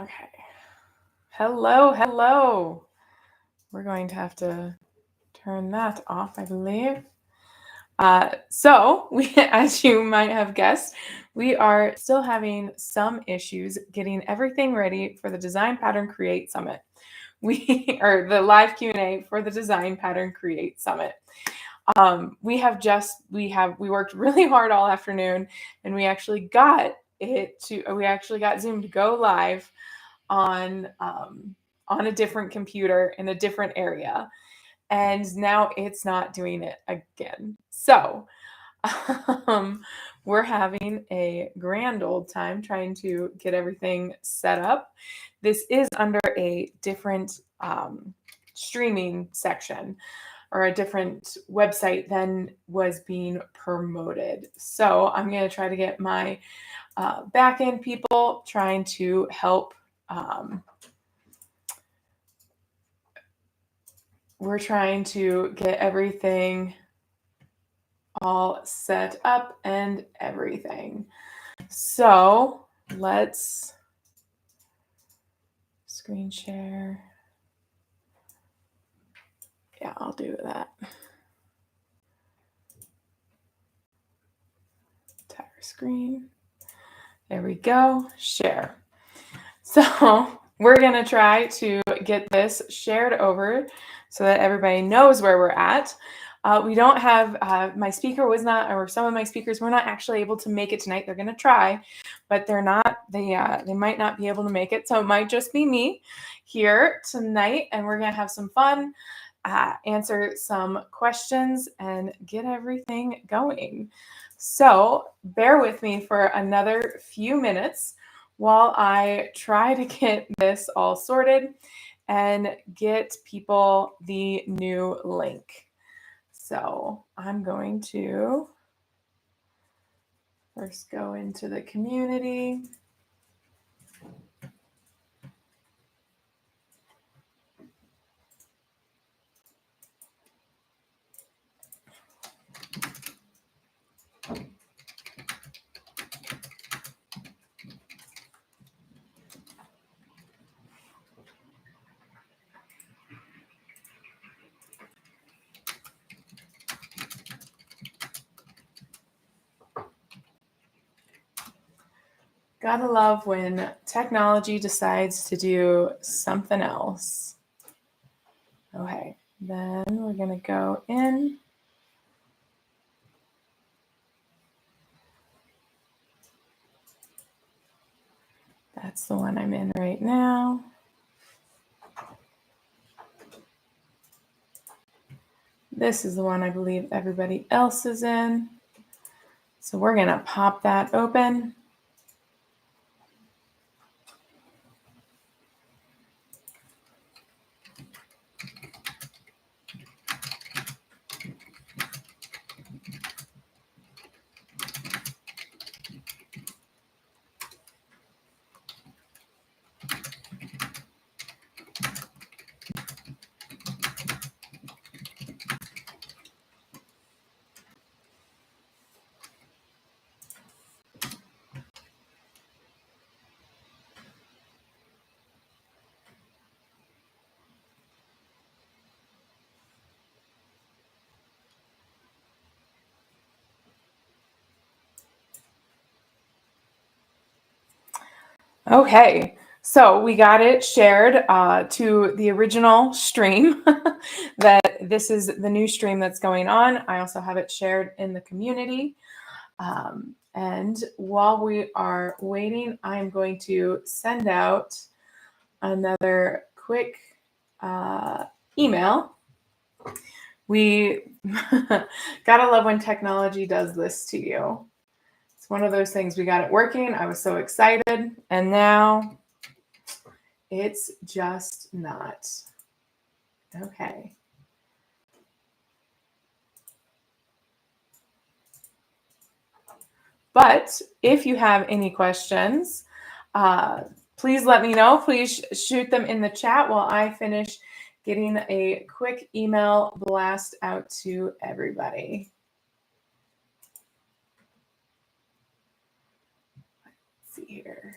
Okay. Hello, hello. We're going to have to turn that off, I believe. As you might have guessed, we are still having some issues getting everything ready for the Design Pattern Create Summit. We are the live Q&A for the Design Pattern Create Summit. We worked really hard all afternoon, and we actually got Zoom to go live on a different computer in a different area, and now it's not doing it again. So we're having a grand old time trying to get everything set up. This is under a different streaming section or a different website than was being promoted. So I'm going to try to get my back-end people trying to help. We're trying to get everything all set up and everything. So let's screen share. Yeah, I'll do that. Entire screen. There we go. Share. So we're going to try to get this shared over so that everybody knows where we're at. We don't have, my speaker was not, or some of my speakers were not actually able to make it tonight. They're going to try, but they're not, they might not be able to make it. So it might just be me here tonight, and we're going to have some fun, answer some questions, and get everything going. So bear with me for another few minutes while I try to get this all sorted and get people the new link. So I'm going to first go into the community. Gotta love when technology decides to do something else. Okay, then we're gonna go in. That's the one I'm in right now. This is the one I believe everybody else is in. So we're gonna pop that open. Okay, so we got it shared to the original stream that this is the new stream that's going on. I also have it shared in the community. And while we are waiting, I'm going to send out another quick email. We gotta love when technology does this to you. It's one of those things. We got it working. I was so excited, and now it's just not. Okay. But if you have any questions, please let me know. Please shoot them in the chat while I finish getting a quick email blast out to everybody. Let's see here.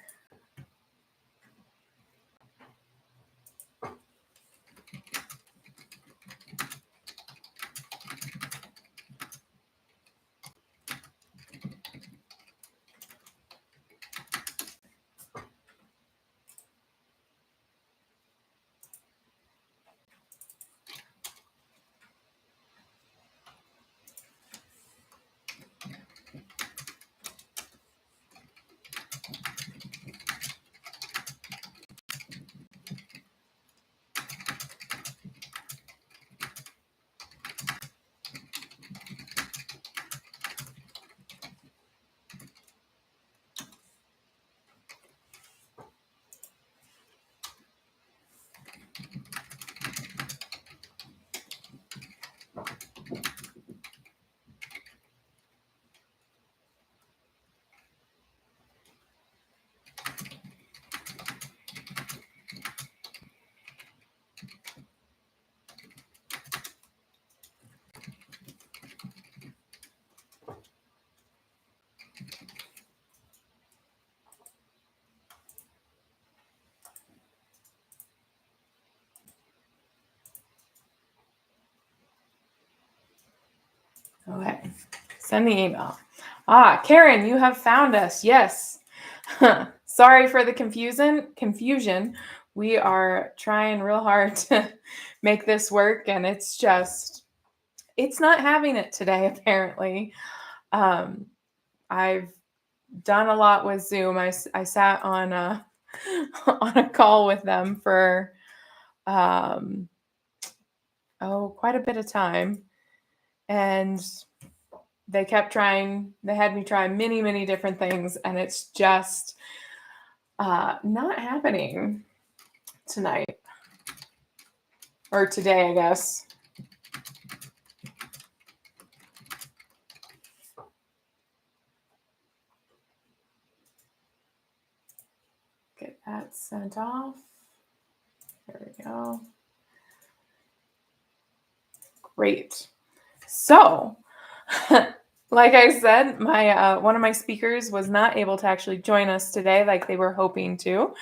Okay, send the email. Karen, you have found us. Yes. Sorry for the confusion. We are trying real hard to make this work, and it's not having it today, apparently. I've done a lot with Zoom. I sat on a on a call with them for quite a bit of time, and they kept trying. They had me try many different things, and it's just not happening tonight or today, I guess. Get that sent off. There we go. Great. So, like I said, my one of my speakers was not able to actually join us today like they were hoping to.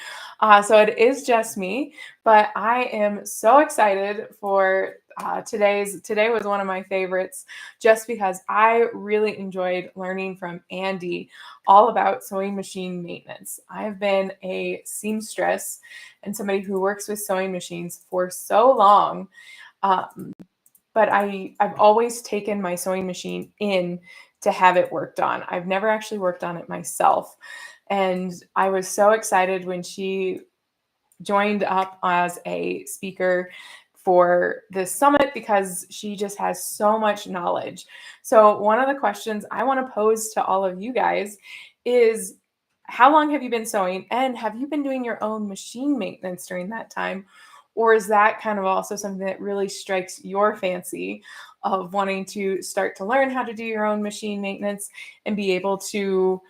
So it is just me, but I am so excited for today was one of my favorites just because I really enjoyed learning from Andy all about sewing machine maintenance. I've been a seamstress and somebody who works with sewing machines for so long. But I've always taken my sewing machine in to have it worked on. I've never actually worked on it myself. And I was so excited when she joined up as a speaker for this summit because she just has so much knowledge. So one of the questions I want to pose to all of you guys is, how long have you been sewing, and have you been doing your own machine maintenance during that time? Or is that kind of also something that really strikes your fancy of wanting to start to learn how to do your own machine maintenance and be able to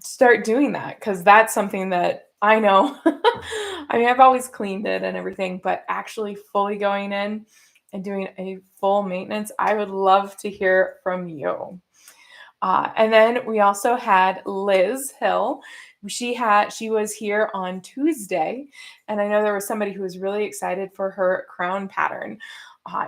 start doing that? Because that's something that I know. I mean, I've always cleaned it and everything, but actually fully going in and doing a full maintenance, I would love to hear from you. And then we also had Liz Hill. She was here on Tuesday, and I know there was somebody who was really excited for her crown pattern.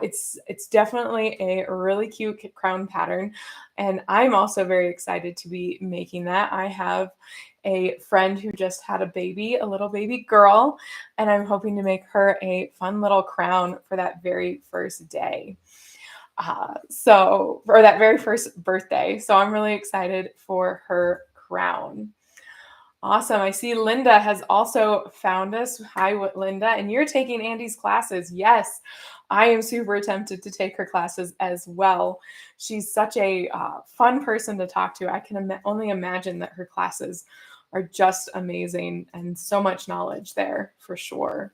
It's definitely a really cute crown pattern, and I'm also very excited to be making that. I have a friend who just had a little baby girl, and I'm hoping to make her a fun little crown for that very first day. For that very first birthday. So I'm really excited for her crown. Awesome. I see Linda has also found us. Hi, Linda. And you're taking Andy's classes. Yes, I am super tempted to take her classes as well. She's such a fun person to talk to. I can only imagine that her classes are just amazing and so much knowledge there for sure.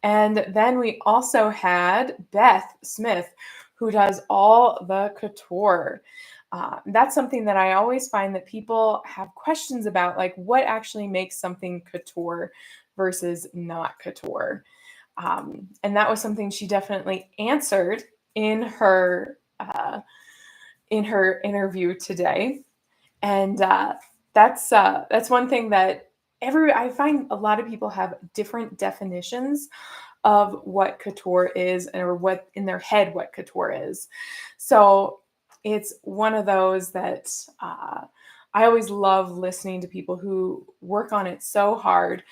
And then we also had Beth Smith, who does all the couture. That's something that I always find that people have questions about, like what actually makes something couture versus not couture. And that was something she definitely answered in her interview today. And that's one thing that I find a lot of people have different definitions of what couture is, or what in their head what couture is. So it's one of those that I always love listening to people who work on it so hard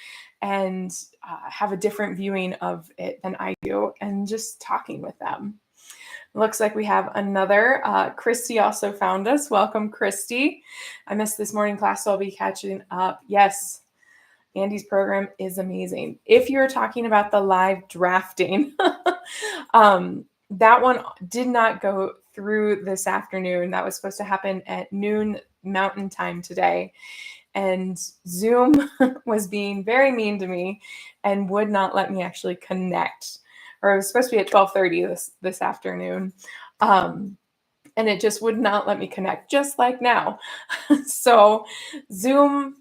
and have a different viewing of it than I do, and just talking with them. Looks like we have another. Christy also found us. Welcome, Christy. I missed this morning class, so I'll be catching up. Yes, Andy's program is amazing. If you're talking about the live drafting, that one did not go through this afternoon. That was supposed to happen at noon Mountain Time today. And Zoom was being very mean to me and would not let me actually connect. Or it was supposed to be at 12:30 this afternoon. And it just would not let me connect, just like now. So Zoom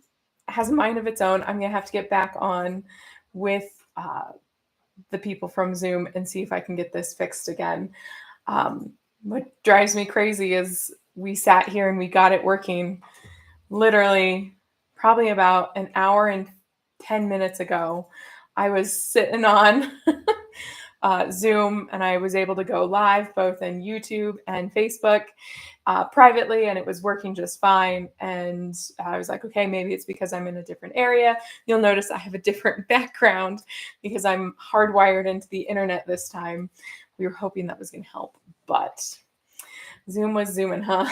has a mind of its own. I'm going to have to get back on with the people from Zoom and see if I can get this fixed again. What drives me crazy is we sat here and we got it working literally probably about an hour and 10 minutes ago. I was sitting on Zoom, and I was able to go live both in YouTube and Facebook privately, and it was working just fine. And I was like, okay, maybe it's because I'm in a different area. You'll notice I have a different background because I'm hardwired into the internet this time. We were hoping that was going to help, but Zoom was zooming, huh?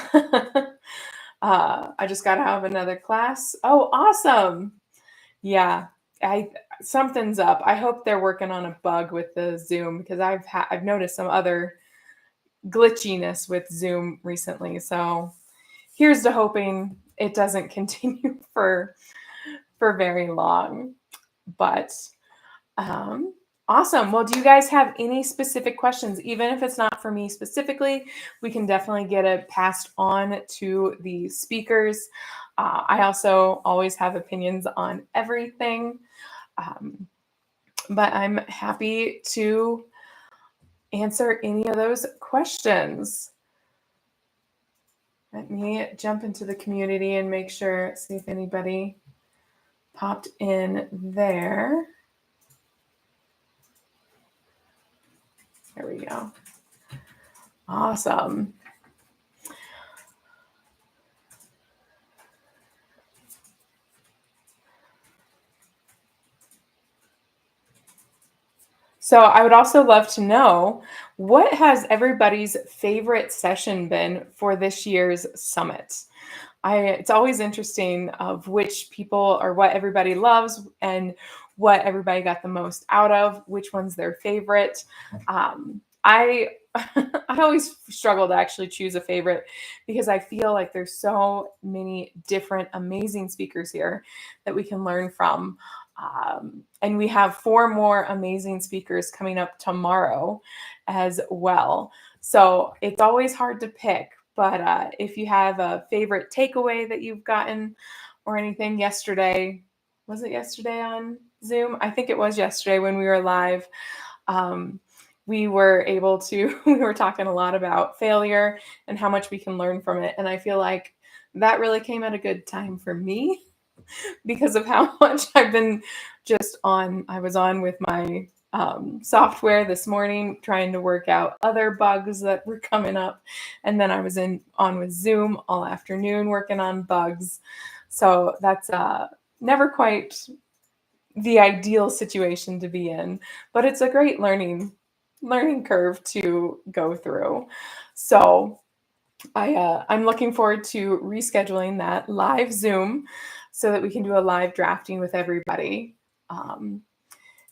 I just got out of another class. Oh, awesome. Yeah, something's up. I hope they're working on a bug with the Zoom because I've noticed some other glitchiness with Zoom recently. So here's to hoping it doesn't continue for very long. But awesome. Well, do you guys have any specific questions? Even if it's not for me specifically, we can definitely get it passed on to the speakers. I also always have opinions on everything, but I'm happy to answer any of those questions. Let me jump into the community and make sure, see if anybody popped in there. There we go. Awesome. So I would also love to know, what has everybody's favorite session been for this year's summit? It's always interesting of which people or what everybody loves and what everybody got the most out of, which one's their favorite. I I always struggle to actually choose a favorite because I feel like there's so many different amazing speakers here that we can learn from. And we have 4 more amazing speakers coming up tomorrow as well. So it's always hard to pick, but if you have a favorite takeaway that you've gotten or anything yesterday, was it yesterday on Zoom? I think it was yesterday when we were live. We were able to, we were talking a lot about failure and how much we can learn from it. And I feel like that really came at a good time for me because of how much I've been I was on with my software this morning, trying to work out other bugs that were coming up. And then I was on with Zoom all afternoon working on bugs. So that's never quite the ideal situation to be in, but it's a great learning curve to go through. So I'm looking forward to rescheduling that live Zoom so that we can do a live drafting with everybody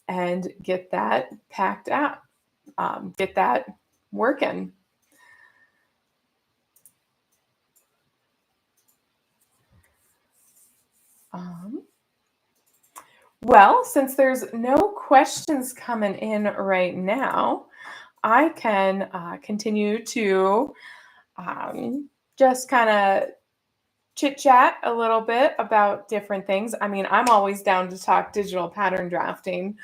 and get that packed out, get that working. Well, since there's no questions coming in right now, I can continue to just kind of chit chat a little bit about different things. I mean, I'm always down to talk digital pattern drafting.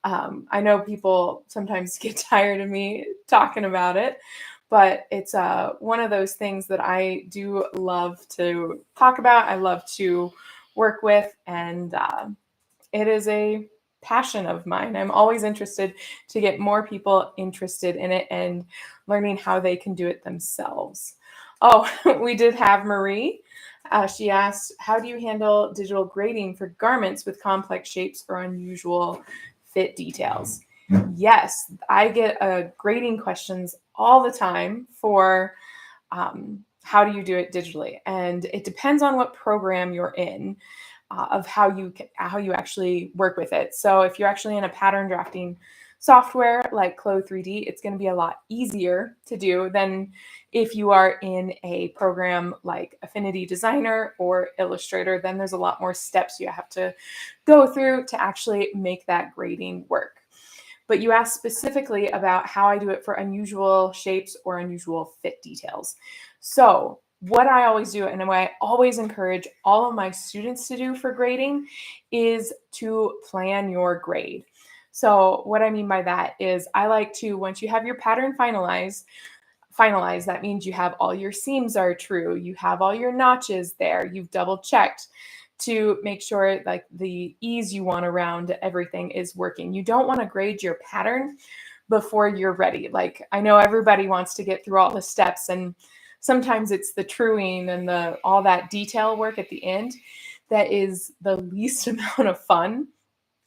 I know people sometimes get tired of me talking about it, but it's one of those things that I do love to talk about. I love to work with, and it is a passion of mine. I'm always interested to get more people interested in it and learning how they can do it themselves. Oh, we did have Marie. She asked, how do you handle digital grading for garments with complex shapes or unusual fit details? Yes, I get grading questions all the time for how do you do it digitally? And it depends on what program you're in. Of how you actually work with it. So if you're actually in a pattern drafting software like Clo3D, it's going to be a lot easier to do than if you are in a program like Affinity Designer or Illustrator. Then there's a lot more steps you have to go through to actually make that grading work. But you asked specifically about how I do it for unusual shapes or unusual fit details. So what I always do, and what I always encourage all of my students to do for grading, is to plan your grade. So what I mean by that is I like to, once you have your pattern finalized, finalized. That means you have all your seams are true. You have all your notches there. You've double checked to make sure like the ease you want around everything is working. You don't want to grade your pattern before you're ready. Like I know everybody wants to get through all the steps, and sometimes it's the truing and the all that detail work at the end that is the least amount of fun.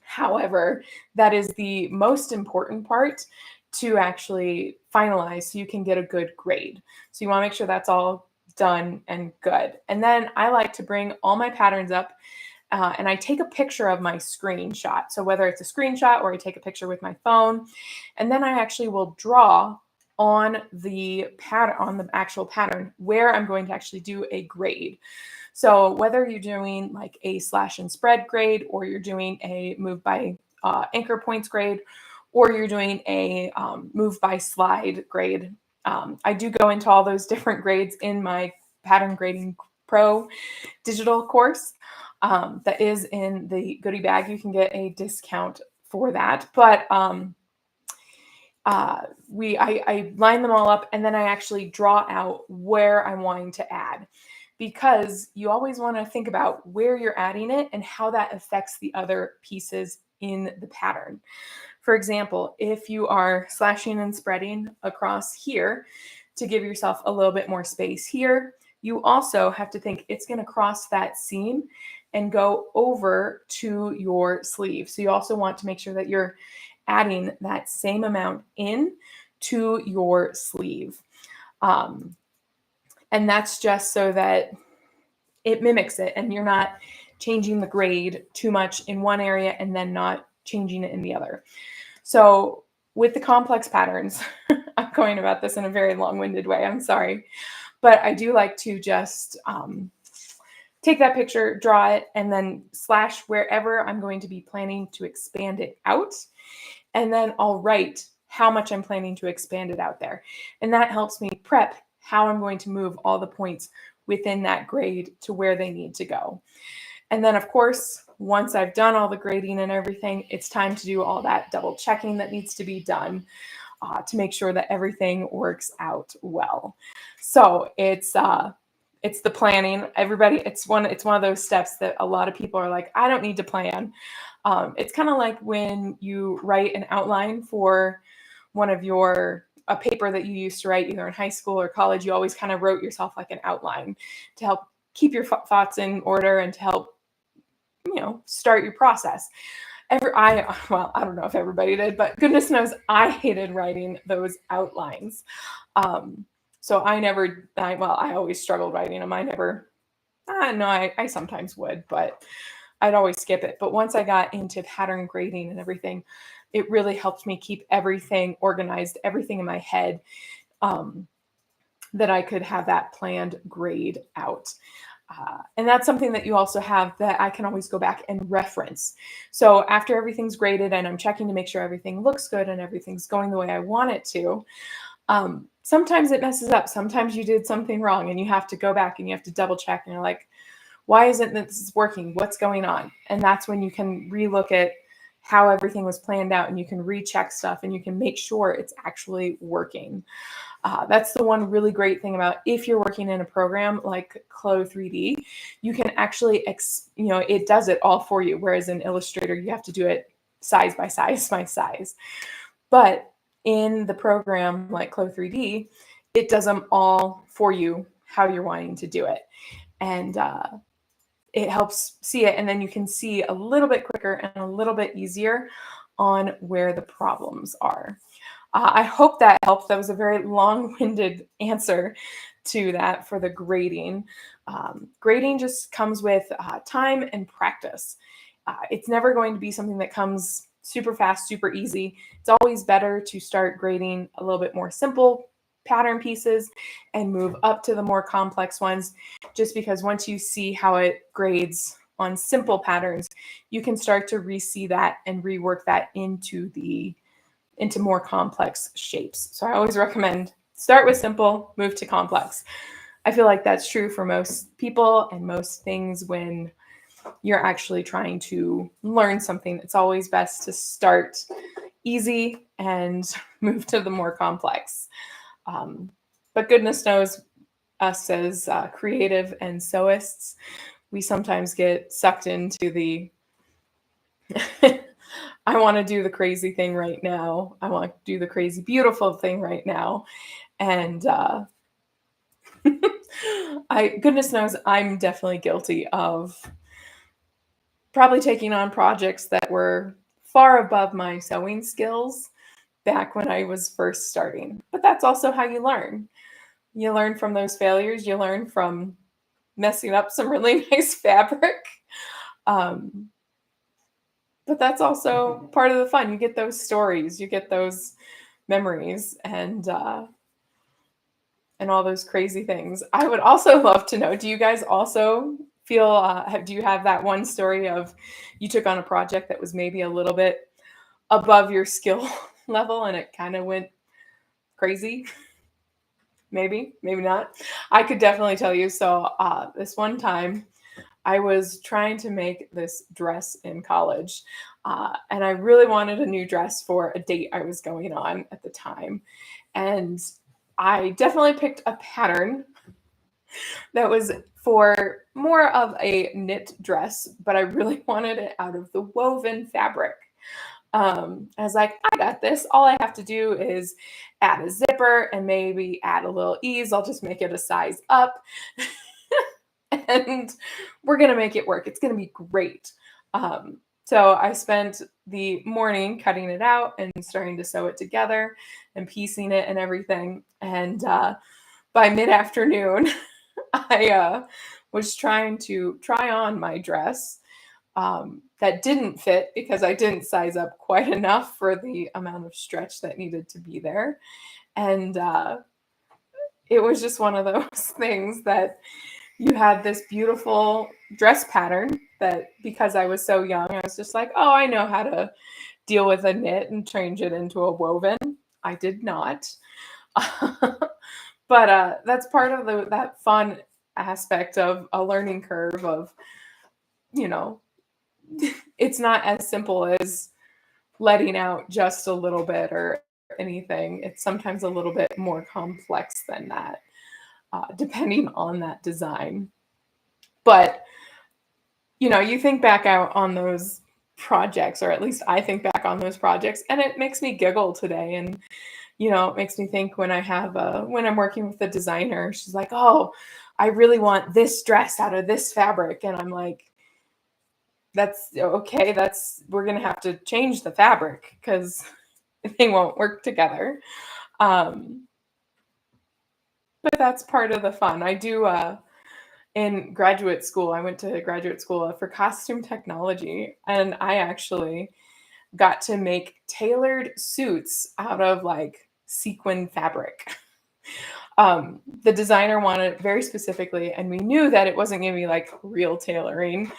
However, that is the most important part to actually finalize so you can get a good grade. So you want to make sure that's all done and good. And then I like to bring all my patterns up and I take a picture of my screenshot. So whether it's a screenshot or I take a picture with my phone, and then I actually will draw on the pattern, on the actual pattern, where I'm going to actually do a grade. So whether you're doing like a slash and spread grade, or you're doing a move by anchor points grade, or you're doing a move by slide grade, I do go into all those different grades in my Pattern Grading Pro digital course that is in the goodie bag. You can get a discount for that. But I line them all up, and then I actually draw out where I'm wanting to add, because you always want to think about where you're adding it and how that affects the other pieces in the pattern. For example, if you are slashing and spreading across here to give yourself a little bit more space here, you also have to think it's going to cross that seam and go over to your sleeve. So you also want to make sure that you're adding that same amount in to your sleeve. And that's just so that it mimics it and you're not changing the grade too much in one area and then not changing it in the other. So with the complex patterns, I'm going about this in a very long-winded way, I'm sorry, but I do like to just take that picture, draw it, and then slash wherever I'm going to be planning to expand it out. And then I'll write how much I'm planning to expand it out there. And that helps me prep how I'm going to move all the points within that grade to where they need to go. And then, of course, once I've done all the grading and everything, it's time to do all that double checking that needs to be done to make sure that everything works out well. So it's the planning. Everybody, it's one of those steps that a lot of people are like, I don't need to plan. It's kind of like when you write an outline for one of a paper that you used to write either in high school or college. You always kind of wrote yourself like an outline to help keep your thoughts in order and to help, start your process. I don't know if everybody did, but goodness knows I hated writing those outlines. So I always struggled writing them. I sometimes would, but I'd always skip it. But once I got into pattern grading and everything, it really helped me keep everything organized, everything in my head, that I could have that planned grade out. And that's something that you also have that I can always go back and reference. So after everything's graded and I'm checking to make sure everything looks good and everything's going the way I want it to, sometimes it messes up. Sometimes you did something wrong and you have to go back and you have to double check and you're like, why isn't this working? What's going on? And that's when you can relook at how everything was planned out and you can recheck stuff and you can make sure it's actually working. That's the one really great thing about if you're working in a program like Clo 3D, you can actually, it does it all for you. Whereas in Illustrator, you have to do it size by size by size. But in the program like Clo 3D, it does them all for you, how you're wanting to do it. And it helps see it. And then you can see a little bit quicker and a little bit easier on where the problems are. I hope that helped. That was a very long-winded answer to that for the grading. Grading just comes with time and practice. It's never going to be something that comes super fast, super easy. It's always better to start grading a little bit more simple pattern pieces and move up to the more complex ones, just because once you see how it grades on simple patterns, you can start to re-see that and rework that into more complex shapes. So I always recommend start with simple, move to complex. I feel like that's true for most people and most things when you're actually trying to learn something. It's always best to start easy and move to the more complex. But goodness knows us as creative and sewists, we sometimes get sucked into the I want to do the crazy thing right now. I want to do the crazy beautiful thing right now. And I goodness knows I'm definitely guilty of probably taking on projects that were far above my sewing skills back when I was first starting. But that's also how you learn. You learn from those failures, you learn from messing up some really nice fabric. Um, but that's also part of the fun. You get those stories, you get those memories, and all those crazy things. I would also love to know, do you guys also feel do you have that one story of you took on a project that was maybe a little bit above your skill level and it kind of went crazy? Maybe not. I could definitely tell you. So this one time I was trying to make this dress in college, and I really wanted a new dress for a date I was going on at the time. And I definitely picked a pattern that was for more of a knit dress, but I really wanted it out of the woven fabric. I was like, I got this. All I have to do is add a zipper and maybe add a little ease. I'll just make it a size up. And we're going to make it work. It's going to be great. So I spent the morning cutting it out and starting to sew it together and piecing it and everything. And by mid afternoon, I was trying to try on my dress that didn't fit because I didn't size up quite enough for the amount of stretch that needed to be there. And it was just one of those things that you had this beautiful dress pattern that because I was so young, I was just like, oh, I know how to deal with a knit and change it into a woven. I did not. But that's part of that fun aspect of a learning curve of, you know, it's not as simple as letting out just a little bit or anything. It's sometimes a little bit more complex than that, depending on that design. But, you think back out on those projects, or at least I think back on those projects, and it makes me giggle today. And, it makes me think when when I'm working with a designer, she's like, oh, I really want this dress out of this fabric. And I'm like, that's okay. We're going to have to change the fabric because they won't work together. Um, but that's part of the fun. I do, in graduate school, I went to graduate school for costume technology, and I actually got to make tailored suits out of like sequin fabric. The designer wanted it very specifically, and we knew that it wasn't going to be like real tailoring.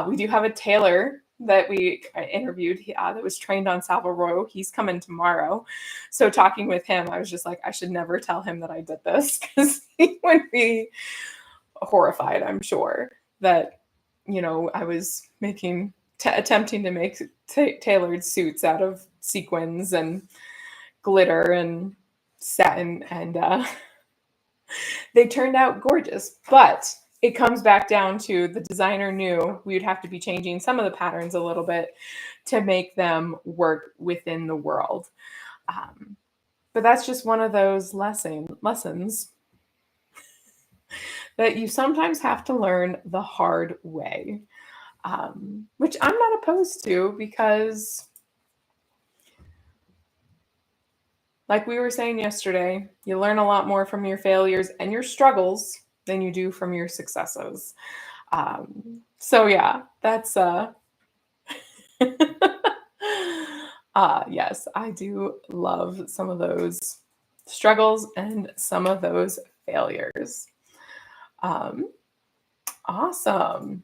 We do have a tailor that we interviewed that was trained on Savile Row. He's coming tomorrow. So talking with him, I was just like, I should never tell him that I did this because he would be horrified, I'm sure, that, I was attempting to make tailored suits out of sequins and glitter and satin, and they turned out gorgeous. But it comes back down to the designer knew we would have to be changing some of the patterns a little bit to make them work within the world. But that's just one of those lessons that you sometimes have to learn the hard way, which I'm not opposed to because, like we were saying yesterday, you learn a lot more from your failures and your struggles than you do from your successes. So yeah, that's yes, I do love some of those struggles and some of those failures. Awesome.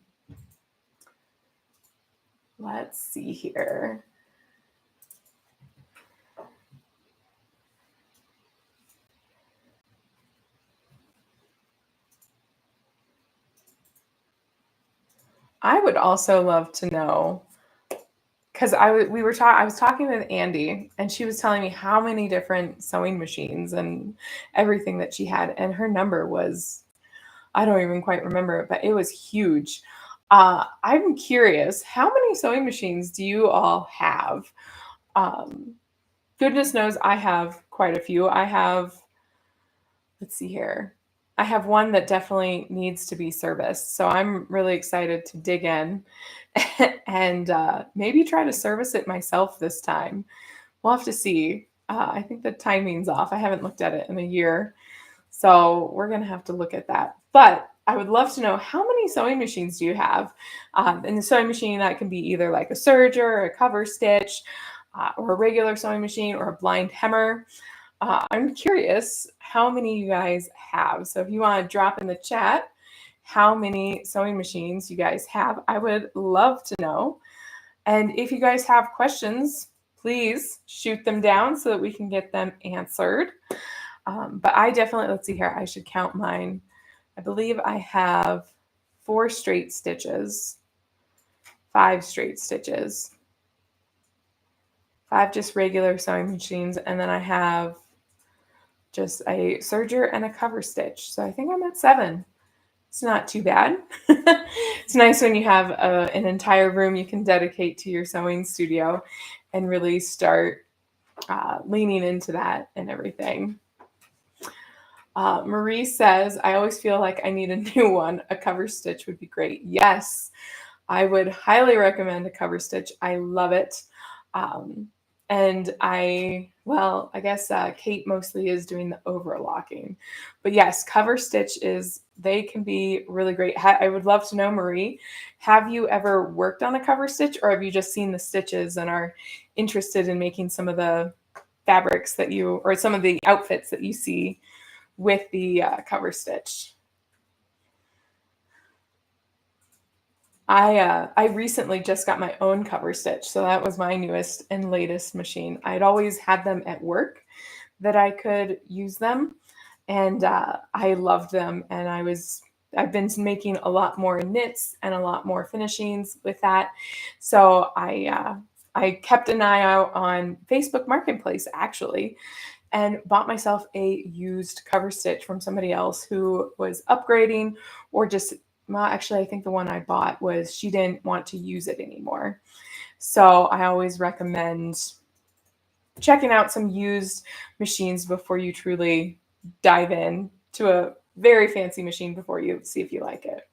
Let's see here. I would also love to know, because I was talking with Andy, and she was telling me how many different sewing machines and everything that she had, and her number was, I don't even quite remember it, but it was huge. I'm curious, how many sewing machines do you all have? Um, Goodness knows I have quite a few. Let's see here. I have one that definitely needs to be serviced. So I'm really excited to dig in and maybe try to service it myself this time. We'll have to see. I think the timing's off. I haven't looked at it in a year. So we're going to have to look at that. But I would love to know, how many sewing machines do you have? And the sewing machine, that can be either like a serger, or a cover stitch, or a regular sewing machine, or a blind hemmer. I'm curious how many you guys have. So if you want to drop in the chat how many sewing machines you guys have, I would love to know. And if you guys have questions, please shoot them down so that we can get them answered. But I definitely, let's see here, I should count mine. I believe I have 4 straight stitches, 5 straight stitches, 5 just regular sewing machines, and then I have just a serger and a cover stitch. So I think I'm at 7. It's not too bad. It's nice when you have an entire room you can dedicate to your sewing studio and really start leaning into that and everything. Marie says, I always feel like I need a new one. A cover stitch would be great. Yes, I would highly recommend a cover stitch. I love it. And I guess Kate mostly is doing the overlocking. But yes, cover stitch they can be really great. I would love to know, Marie, have you ever worked on a cover stitch, or have you just seen the stitches and are interested in making some of the fabrics or some of the outfits that you see with the cover stitch? I recently just got my own cover stitch, so that was my newest and latest machine. I'd always had them at work that I could use them, and I loved them. And I've been making a lot more knits and a lot more finishings with that. So I kept an eye out on Facebook Marketplace actually, and bought myself a used cover stitch from somebody else who was upgrading, or just, well, actually, I think the one I bought was, she didn't want to use it anymore. So I always recommend checking out some used machines before you truly dive in to a very fancy machine before you see if you like it.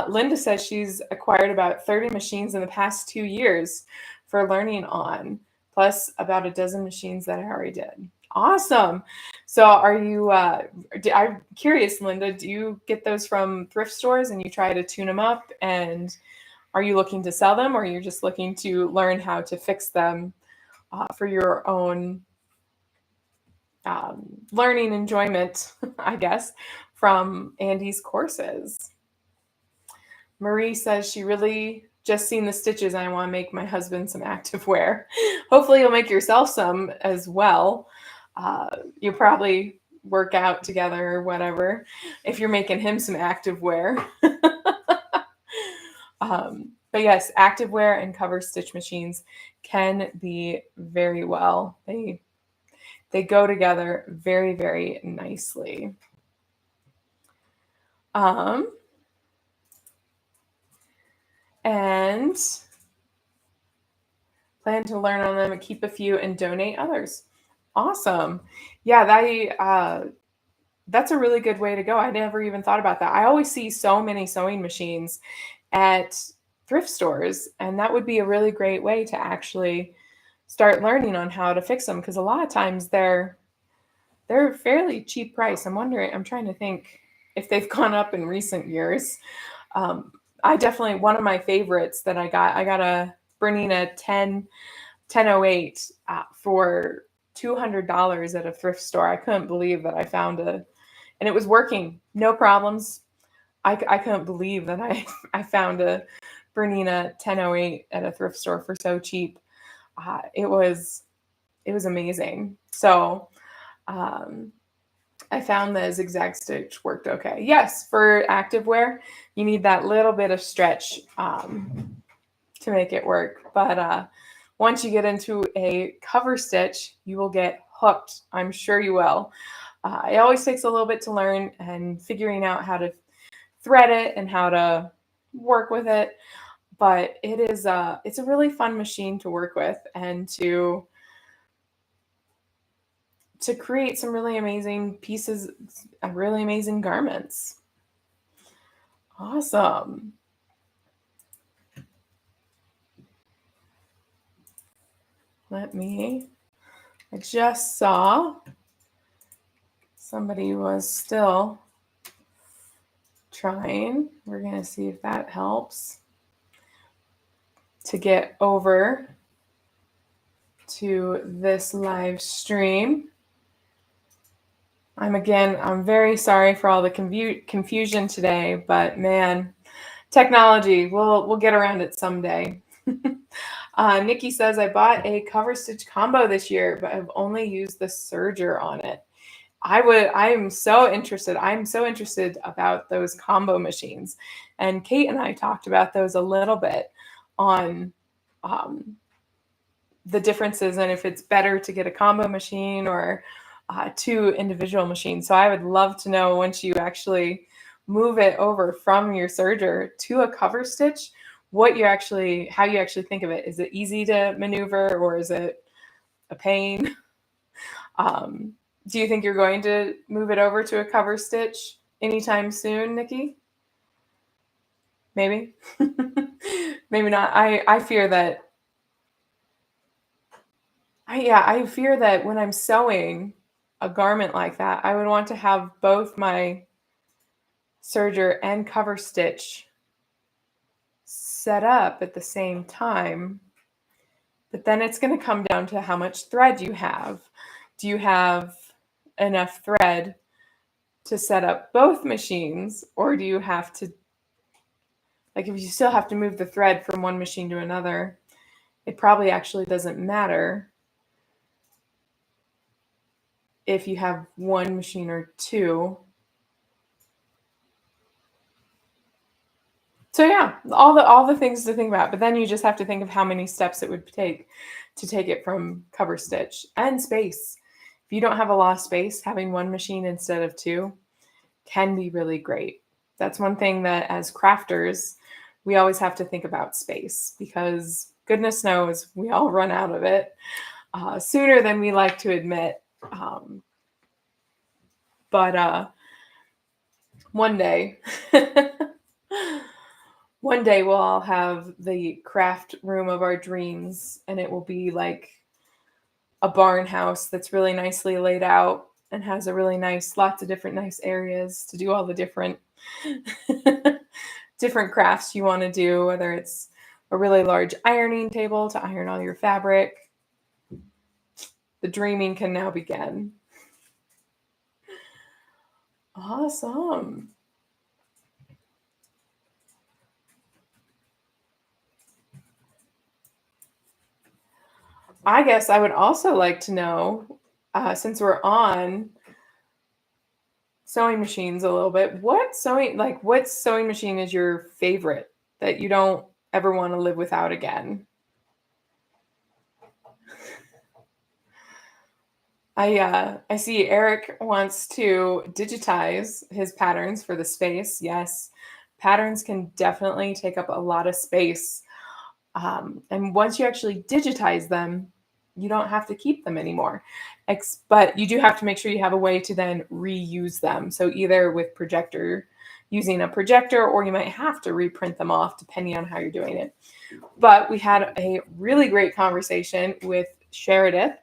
Linda says she's acquired about 30 machines in the past 2 years for learning on, plus about a dozen machines that I already did. Awesome. So are you, I'm curious, Linda, do you get those from thrift stores and you try to tune them up? And are you looking to sell them, or are you just looking to learn how to fix them for your own learning enjoyment, I guess, from Andy's courses? Marie says she really just seen the stitches. I want to make my husband some activewear. Hopefully you'll make yourself some as well. You'll probably work out together or whatever if you're making him some activewear. But yes, activewear and cover stitch machines can be very well. They go together very, very nicely. And plan to learn on them and keep a few and donate others. Awesome. Yeah, that's a really good way to go. I never even thought about that. I always see so many sewing machines at thrift stores, and that would be a really great way to actually start learning on how to fix them, because a lot of times they're fairly cheap price. I'm trying to think if they've gone up in recent years. I definitely, one of my favorites that I got a Bernina 1008 for $200 at a thrift store. I couldn't believe that I found and it was working, no problems. I couldn't believe that I found a Bernina 1008 at a thrift store for so cheap. It was amazing. So I found the zigzag stitch worked okay. Yes, for activewear, you need that little bit of stretch to make it work. But once you get into a cover stitch, you will get hooked. I'm sure you will. It always takes a little bit to learn, and figuring out how to thread it and how to work with it. But it's a really fun machine to work with and to create some really amazing pieces, really amazing garments. Awesome. I just saw somebody was still trying. We're going to see if that helps to get over to this live stream. I'm very sorry for all the confusion today, but man, technology, we'll get around it someday. Nikki says, I bought a cover stitch combo this year, but I've only used the serger on it. I'm so interested. I'm so interested about those combo machines. And Kate and I talked about those a little bit on the differences and if it's better to get a combo machine or two individual machines. So I would love to know, once you actually move it over from your serger to a cover stitch, how you actually think of it. Is it easy to maneuver, or is it a pain? Do you think you're going to move it over to a cover stitch anytime soon, Nikki? Maybe. Maybe not. I fear that I fear that when I'm sewing a garment like that, I would want to have both my serger and cover stitch set up at the same time. But then it's going to come down to how much thread you have. Do you have enough thread to set up both machines, or do you have to, like, if you still have to move the thread from one machine to another, it probably actually doesn't matter if you have one machine or two. So yeah, all the things to think about. But then you just have to think of how many steps it would take to take it from cover stitch, and space. If you don't have a lot of space, having one machine instead of two can be really great. That's one thing that as crafters, we always have to think about space, because goodness knows we all run out of it sooner than we like to admit. But one day, one day we'll all have the craft room of our dreams, and it will be like a barn house that's really nicely laid out and has a really lots of different nice areas to do all the different different crafts you want to do, whether it's a really large ironing table to iron all your fabric. The dreaming can now begin. Awesome. I guess I would also like to know, since we're on sewing machines a little bit, what sewing machine is your favorite that you don't ever want to live without again? I see Eric wants to digitize his patterns for the space. Yes, patterns can definitely take up a lot of space. And once you actually digitize them, you don't have to keep them anymore. But you do have to make sure you have a way to then reuse them. So either with using a projector, or you might have to reprint them off depending on how you're doing it. But we had a really great conversation with Sheridith,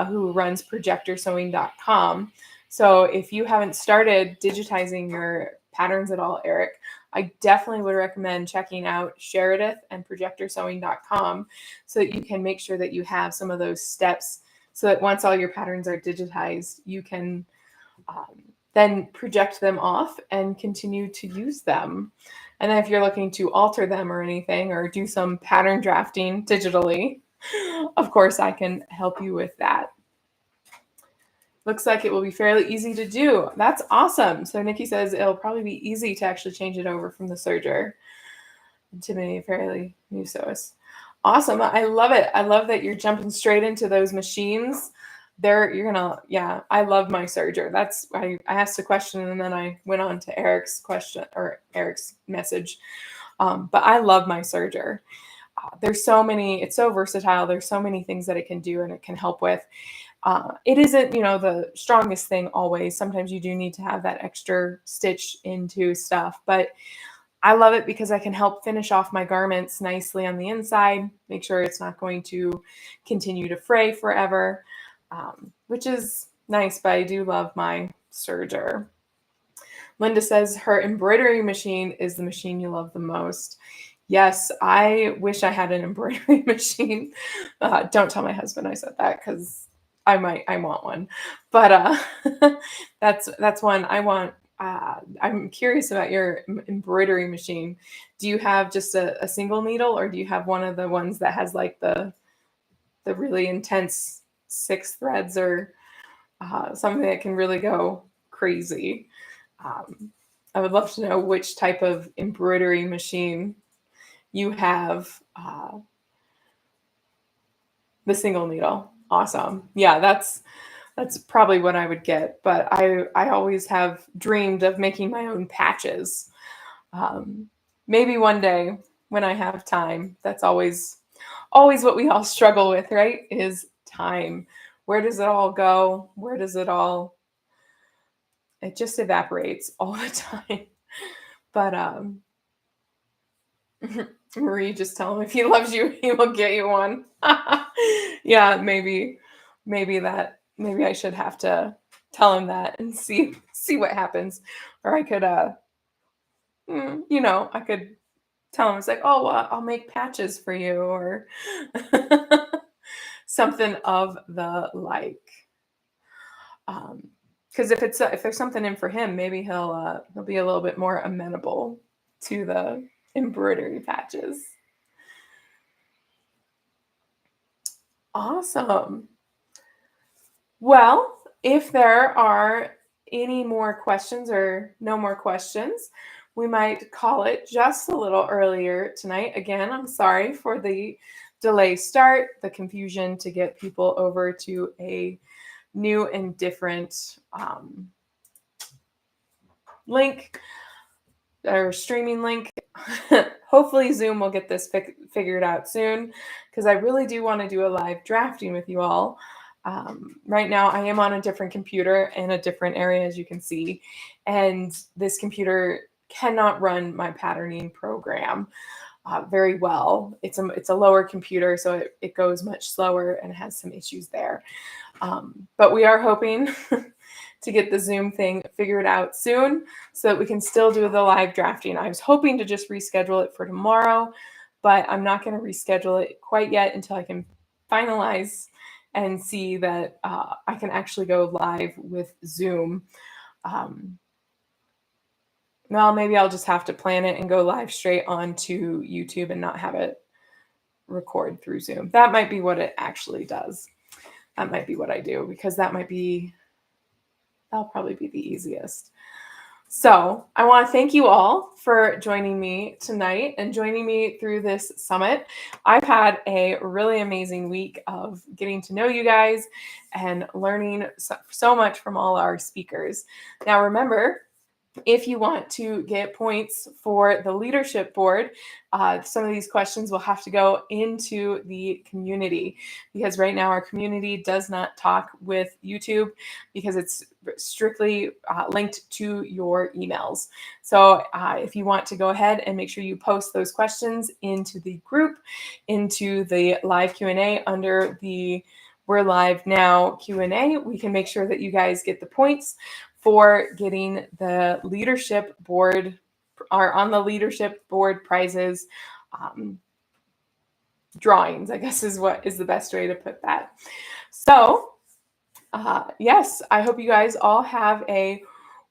who runs projectorsewing.com. So if you haven't started digitizing your patterns at all, Eric, I definitely would recommend checking out Sheridith and projectorsewing.com so that you can make sure that you have some of those steps, so that once all your patterns are digitized, you can then project them off and continue to use them. And then if you're looking to alter them or anything, or do some pattern drafting digitally, of course, I can help you with that. Looks like it will be fairly easy to do. That's awesome. So Nikki says it'll probably be easy to actually change it over from the serger. Intimidating Fairly New Sewist. Awesome. I love it. I love that you're jumping straight into those machines. I love my serger. I asked a question and then I went on to Eric's question or Eric's message. But I love my serger. There's so many, it's so versatile. There's so many things that it can do and it can help with. It isn't, the strongest thing always. Sometimes you do need to have that extra stitch into stuff, but I love it because I can help finish off my garments nicely on the inside, make sure it's not going to continue to fray forever, which is nice, but I do love my serger. Linda says her embroidery machine is the machine you love the most. Yes, I wish I had an embroidery machine. Don't tell my husband I said that because I want one. But that's one I want. I'm curious about your embroidery machine. Do you have just a single needle, or do you have one of the ones that has like the really intense 6 threads, or something that can really go crazy? I would love to know which type of embroidery machine you have. The single needle. Awesome. Yeah, that's probably what I would get. But I always have dreamed of making my own patches. Maybe one day when I have time. That's always what we all struggle with, right? Is time. Where does it all go? It just evaporates all the time. But Marie, just tell him if he loves you, he will get you one. Yeah, maybe I should have to tell him that and see what happens. Or I could I could tell him, it's like, oh, I'll make patches for you, or something of the like. Because if there's something in for him, maybe he'll be a little bit more amenable to the embroidery patches. Awesome. Well, if there are any more questions or no more questions, we might call it just a little earlier tonight. Again, I'm sorry for the delay start, the confusion to get people over to a new and different link or streaming link. Hopefully Zoom will get this figured out soon, because I really do want to do a live drafting with you all. Right now I am on a different computer in a different area, as you can see, and this computer cannot run my patterning program very well. It's a lower computer, so it goes much slower and has some issues there. But we are hoping to get the Zoom thing figured out soon so that we can still do the live drafting. I was hoping to just reschedule it for tomorrow, but I'm not going to reschedule it quite yet until I can finalize and see that I can actually go live with Zoom. Well, maybe I'll just have to plan it and go live straight onto YouTube and not have it record through Zoom. That might be what it actually does. That might be what I do, because that'll probably be the easiest. So I want to thank you all for joining me tonight and joining me through this summit. I've had a really amazing week of getting to know you guys and learning so much from all our speakers. Now, remember, if you want to get points for the leadership board, some of these questions will have to go into the community, because right now our community does not talk with YouTube because it's strictly linked to your emails. So if you want to go ahead and make sure you post those questions into the group, into the live Q&A under the We're Live Now Q&A, we can make sure that you guys get the points for getting the leadership board, or on the leadership board prizes drawings, I guess is the best way to put that. So yes, I hope you guys all have a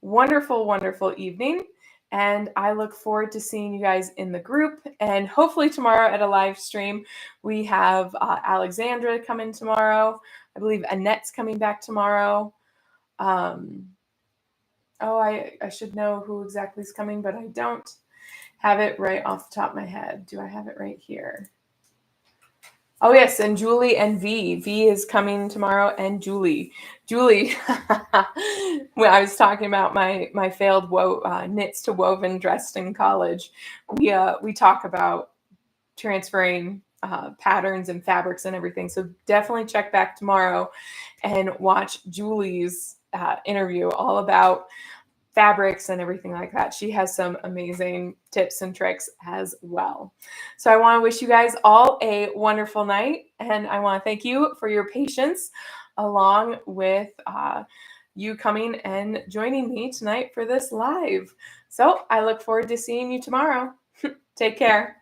wonderful, wonderful evening. And I look forward to seeing you guys in the group. And hopefully tomorrow at a live stream, we have Alexandra coming tomorrow. I believe Annette's coming back tomorrow. I should know who exactly is coming, but I don't. have it right off the top of my head. Do I have it right here? Oh, yes, and Julie and V. V is coming tomorrow, and Julie. Julie, when I was talking about my failed knits to woven dress in college, we talk about transferring patterns and fabrics and everything. So definitely check back tomorrow and watch Julie's interview all about fabrics and everything like that. She has some amazing tips and tricks as well. So I want to wish you guys all a wonderful night, and I want to thank you for your patience along with you coming and joining me tonight for this live. So I look forward to seeing you tomorrow. Take care.